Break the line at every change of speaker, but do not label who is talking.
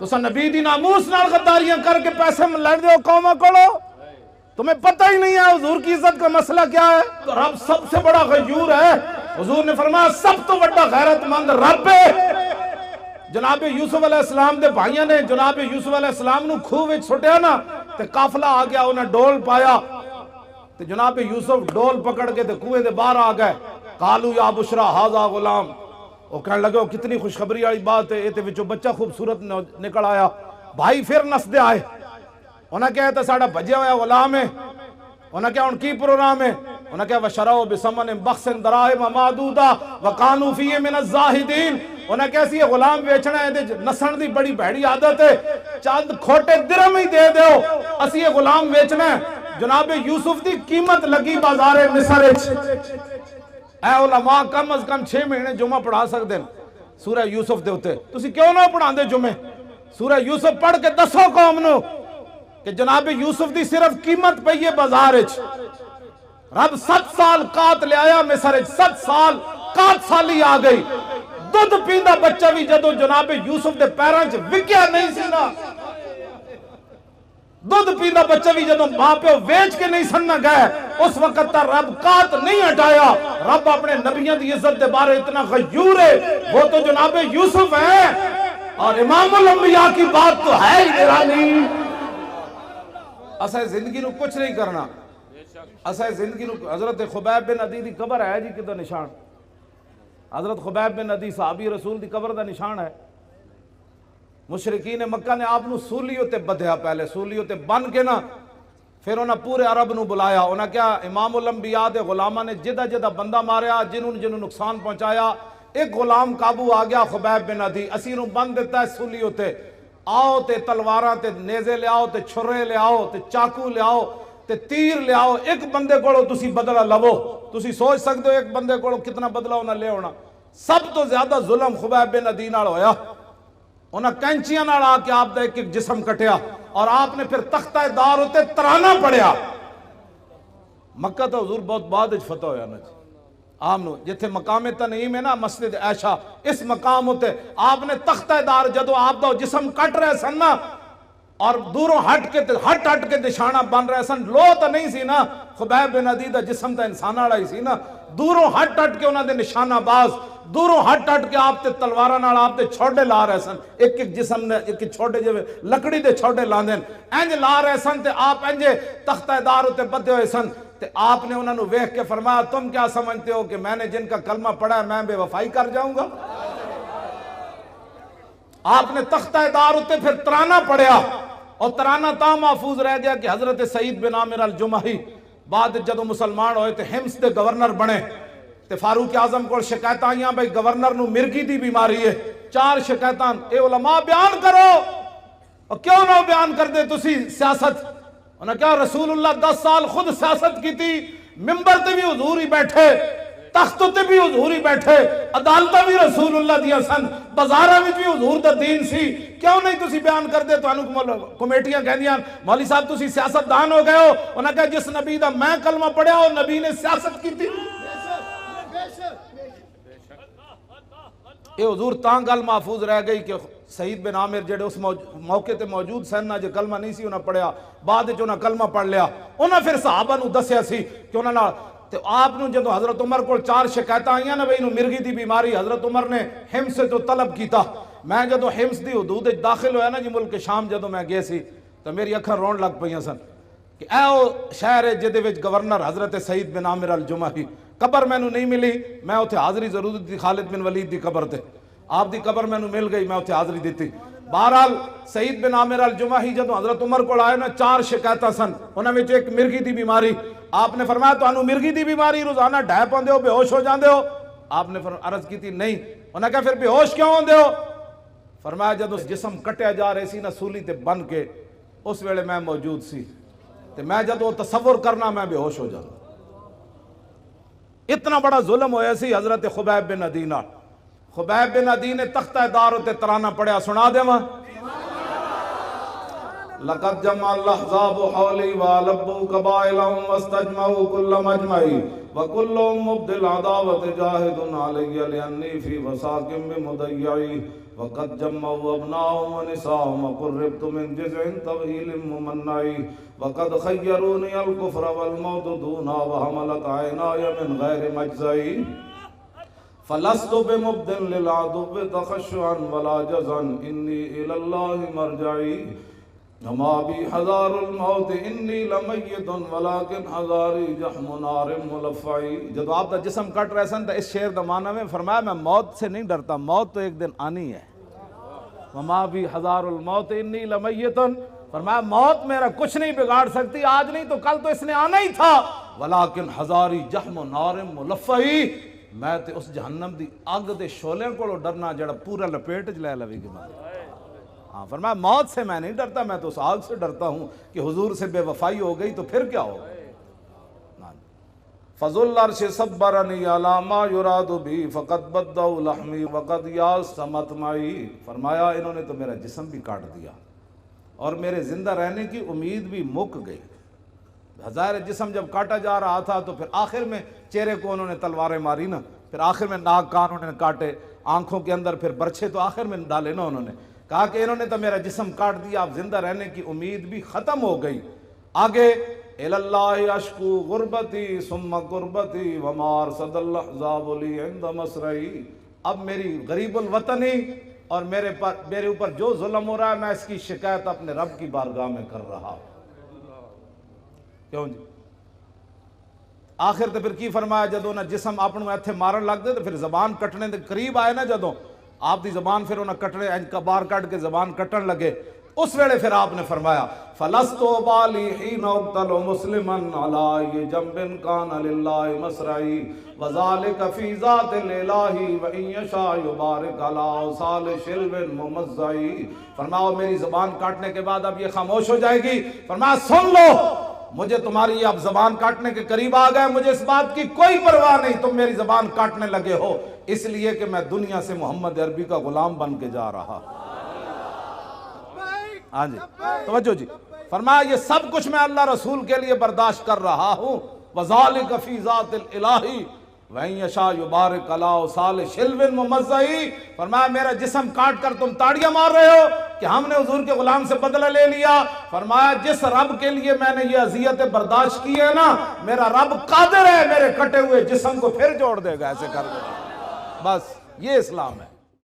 تسا نبی دی ناموس نال غداریاں کر کے پیسے لڑ دے ہو قوماں کولو، تمہیں پتہ ہی نہیں ہے حضور کی عزت کا مسئلہ کیا ہے. تو رب سب سے بڑا غیور ہے. حضور نے فرمایا سب تو بڑا غیرت مند رب ہے. جناب یوسف علیہ السلام دے بھائیاں نے جناب یوسف علیہ السلام نو کھوہ وچ سٹیا نا تے قافلہ آ گیا، انہیں ڈول پایا تے جناب یوسف ڈول پکڑ کے تے کنویں دے باہر آ گئے. قالو یا بشرا ھذا غلام، وہ کہنے لگے وہ کتنی خوشخبری والی بات ہے، یہ وچوں بچہ خوبصورت نکل آیا. بھائی پھر نسدے آئے، انہیں کہا تو ساڑا بھجیا ہوا غلام ہے. انہیں کہا ان کی پروگرام ہے. انہیں کہا وَشَرَوْا بِثَمَنٍ بَخْسٍ دَرَاهِمَ مَعْدُودَةٍ وَكَانُوا فِيهِ مِنَ الزَّاهِدِينَ. انہیں کہا سی یہ غلام بیچنا ہے، نسن دی بڑی بھیڑی عادت ہے، چند کھوٹے درہم ہی دے دیو اسی یہ غلام بیچنا ہے. جناب یوسف دی قیمت لگی بازار مصر وچ. اے علماء کم از کم 6 مہینے جمعہ پڑھا سکتے ہیں سورہ یوسف دے ہوتے، تسی کیوں نہ پڑھان دے جمعے؟ سورہ یوسف پڑھ کے دسو قوم نو کہ جناب یوسف دی صرف قیمت پئی ہے بازار وچ. رب 7 سال قات لے آیا مصر وچ، 7 سال قات سالی آ گئی. دودھ پیندا بچہ بھی جدو جناب یوسف دے پیراں وچ وکیا نہیں سی نا، دودھ پیندا بچہ بھی جدو ماں پہ ویچ کے نہیں سننا گئے، اس وقت تا رب قات نہیں ہٹایا. رب اپنے نبیوں دی عزت دے بارے اتنا غیور ہے، وہ تو جناب یوسف ہے اور امام الانبیاء کی بات تو ہے ہی نرالی. اسے زندگی نو کچھ نہیں کرنا، اسے زندگی نو. حضرت خبیب بن عدی دی قبر ہے جی کدھر نشان؟ حضرت خبیب بن عدی صحابی رسول دی قبر دا نشان ہے. مشرکین مکہ نے آپ نو سولیوں تے بدھیا، پہلے سولیوں تے بن کے نا پھر انہاں پورے عرب نو بلایا. انہاں کیا امام الانبیاء دے غلامہ نے جدہ جدہ بندہ ماریا، جنہوں نقصان پہنچایا. ایک غلام قابو آ گیا خبیب بن عدی، اسی نو بند دیتا ہے سولیوں تے. آؤ تے تلواراں تے نیزے لے آؤ تے چھرے لے آؤ تے چاقو لے آؤ تے تیر لے آؤ، ایک بندے کو تسی بدلہ لو. تسی سوچ سکتے ہو ایک بندے کو کتنا بدلہ انہاں لے ہونا. سب تو زیادہ ظلم خبیب بن عدی نال ہویا. انہاں کینچیاں نال آ کے آپ دا ایک ایک جسم کٹیا اور آپ نے پھر تختہ دار ہوتے ترانہ پڑھیا. مکہ تو حضور بہت بعد اچ فتح ہویا نا جی. آپ نے جتھے مقام تنعیم ہے نا مسجد عائشہ، اس مقام ہوتے آپ نے تختہ دار جدو آپ دا جسم کٹ رہے سن نا اور دوروں ہٹ کے نشانہ بن رہے سن. لو تو نہیں سی نا، خبیب بن عدی دا جسم تا انسان والا ہی سی نا. دوروں ہٹ کے انہاں دے نشانہ باز، دوروں ہٹ کے آپ تے تلواراں نال آپ تے چھوڑے لا رہے سن. ایک ایک جسم نے ایک چھوڑے جو لکڑی دے چھوڑے لاندے انج لا رہے سن تے آپ انج تختہ دار ہوتے بدھے ہوئے سن. تے آپ نے انہوں نے ویکھ کے فرمایا تم کیا سمجھتے ہو کہ میں نے جن کا کلمہ پڑھا ہے میں بے وفائی کر جاؤں گا؟ آپ نے تختہ دار ہوتے پھر ترانہ پڑھیا اور ترانہ تا محفوظ رہ گیا کہ حضرت سعید بن عامر الجمحی بعد جدو مسلمان ہوئے تے حمص دے گورنر بنے تے فاروق اعظم کو شکایت آئیاں بھئی گورنر نو مرگی دی بیماری ہے. 4 شکایتان اے علماء بیان کرو اور کیوں نہ بیان کر دے تسی سیاست. انہوں نے کہا رسول اللہ 10 سال خود سیاست کی تھی، ممبر تے بھی حضور ہی بیٹھے، تخت تے بھی حضور ہی بیٹھے، عدالتہ بھی رسول اللہ دیا سن، بازارہ بھی حضور دا دین سی، کیوں نہیں تسی بیان کر دے؟ تو انہوں کمیٹیاں کہہ دیاں مولوی صاحب تسی سیاست دان ہو گئے ہو. انہوں نے کہا جس نبی دا میں کلمہ پڑھیا اور نبی نے سیاست کی تھی. یہ حضور تاں گل محفوظ رہ گئی کہ سعید بن عامر جڑے اس موقع تے موجود سن نہ جو کلمہ نہیں سی انہاں پڑھیا، بعد جو انہاں کلمہ پڑھ لیا. انہاں پھر صحابہ نو دسیا سی کہ انہاں نال تے آپ نو جدو حضرت عمر کو 4 شکایتاں آئیاں نا بھئی انہوں مرگی دی بیماری، حضرت عمر نے حمص سے تو طلب کیتا. میں جدو حمص دی حدود داخل ہویا نا جی ملک شام جدو میں گئے سی تو میری اکھاں رون لگ پئیاں سن کہ اے او شہر ہے جدے وچ گورنر حضرت سعید بن عامر الجمحی. قبر میں نو نہیں ملی، میں اتھے حاضری ضرور دی خالد بن ولید دی قبر تے، آپ دی قبر میں نو مل گئی، میں اتھے حاضری دیتی. بہرحال سعید بن عامر الجمحی جدو حضرت عمر کو آئے نا 4 شکایتاں سن، انہاں وچ ایک مرگی دی بیماری. آپ نے فرمایا تو انہوں مرگی دی بیماری روزانہ ڈھائے پاندے ہو، بے ہوش ہو جاندے ہو؟ آپ نے عرض کی تھی نہیں. انہوں نے کہا پھر بے ہوش کیوں ہوندے ہو؟ فرمایا جدو جسم کٹیا جا رہے سی نا سولی تے بن کے اس ویلے میں موجود سی تے میں جدو تصور کرنا میں بے ہوش ہو جانا. اتنا بڑا ظلم ہویا سی حضرت خبیب بن عدی نال. خبیب بن عدی نے تختہ دار ہوتے ترانہ پڑھیا، سنا دے ماں لقد جمع الاحزاب حولی والبوا قبائلهم واستجمعوا كل مجمعی وكلهم مبدل عداوت جاہد علی لانی فی وساق بمضیعی وقد جمعوا ابناهم ونساهم وقربت من جزع طويل ممنعي وقد خيروني الكفر والموت دونا وحملت عيناي من غير مجزعي فلست بمبد للعدو تخشعا ولا جزعا إني إلى الله مرجعي وما بي حذار الموت انی لمیت ولیکن حذاری جحم نار ملفعی. جب آپ کا جسم کٹ رہے سن تو اس شعر دا معنی میں فرمایا میں موت سے نہیں ڈرتا، موت تو ایک دن آنی ہے. وما بی حذار الموت انی لمیت، فرمایا موت میرا کچھ نہیں بگاڑ سکتی، آج نہیں تو کل تو اس نے آنا ہی تھا. ولیکن حذاری جحم نار ملفعی، میں تے اس جہنم دی اگ دے شولے کو ڈرنا جڑا پورا لپیٹ چ لے لوی گی. ہاں فرمایا موت سے میں نہیں ڈرتا، میں تو اس آگ سے ڈرتا ہوں کہ حضور سے بے وفائی ہو گئی تو پھر کیا ہوگا. فضل العرش صبرنی علی ما یراد بی فقد بدوا لحمی وقد یاس مطمعی. فرمایا انہوں نے تو میرا جسم بھی کاٹ دیا اور میرے زندہ رہنے کی امید بھی مک گئی. ہزار جسم جب کاٹا جا رہا تھا تو پھر آخر میں چہرے کو انہوں نے تلواریں ماری نا، پھر آخر میں ناک کان انہوں نے کاٹے، آنکھوں کے اندر پھر برچھے تو آخر میں ڈالے نا. انہوں نے کہا کہ انہوں نے تو میرا جسم کاٹ دیا، اب زندہ رہنے کی امید بھی ختم ہو گئی. آگے الاللہ اشکو غربتی ثم قربتی وما ارصد الاحزاب لی عند مسرعی. اب میری غریب الوطنی اور میرے اوپر جو ظلم ہو رہا ہے میں اس کی شکایت اپنے رب کی بارگاہ میں کر رہا ہوں. کیوں جی؟ آخر تو پھر کی فرمایا جدوں نہ جسم اپنوں ایتھے مارن لگ دے تو پھر زبان کٹنے دے قریب آئے نا، جدوں آپ دی زبان پھر انہیں کٹنے کا بار کٹ کے زبان کٹن لگے، اس ویلے پھر آپ نے فرمایا فَلَسْتُ بَالِي حِينَ اُقْتَلُ مُسْلِمًا عَلَىٰ جَنْبٍ كَانَ لِلَّهِ مَسْرَعِي وَذَلِكَ فِي ذَاتِ الْإِلَٰهِ وَإِن يَشَاء يُبَارِكْ عَلَىٰ أَوْصَالِ شِلْوٍ مُمَزَّعِي. فرمایا میری زبان کاٹنے کے بعد اب یہ خاموش ہو جائے گی. فرمایا سن لو، مجھے تمہاری اب زبان کاٹنے کے قریب آ گئے، مجھے اس بات کی کوئی پرواہ نہیں تم میری زبان کاٹنے لگے ہو، اس لیے کہ میں دنیا سے محمد عربی کا غلام بن کے جا رہا. ہاں جی توجہ جی. فرمایا یہ سب کچھ میں اللہ رسول کے لیے برداشت کر رہا ہوں. وَذَلِكَ فِي ذَاتِ الْإِلَٰهِ وَإِن يَشَاء يُبَارِكْ عَلَىٰ أَوْصَالِ شِلْوٍ مُمَزَّعِي. فرمایا میرا جسم کاٹ کر تم تاڑیاں مار رہے ہو کہ ہم نے حضور کے غلام سے بدلہ لے لیا. فرمایا جس رب کے لیے میں نے یہ اذیتیں برداشت کی ہے نا، میرا رب قادر ہے میرے کٹے ہوئے جسم کو پھر جوڑ دے گا ایسے کر کے. بس یہ اسلام ہے.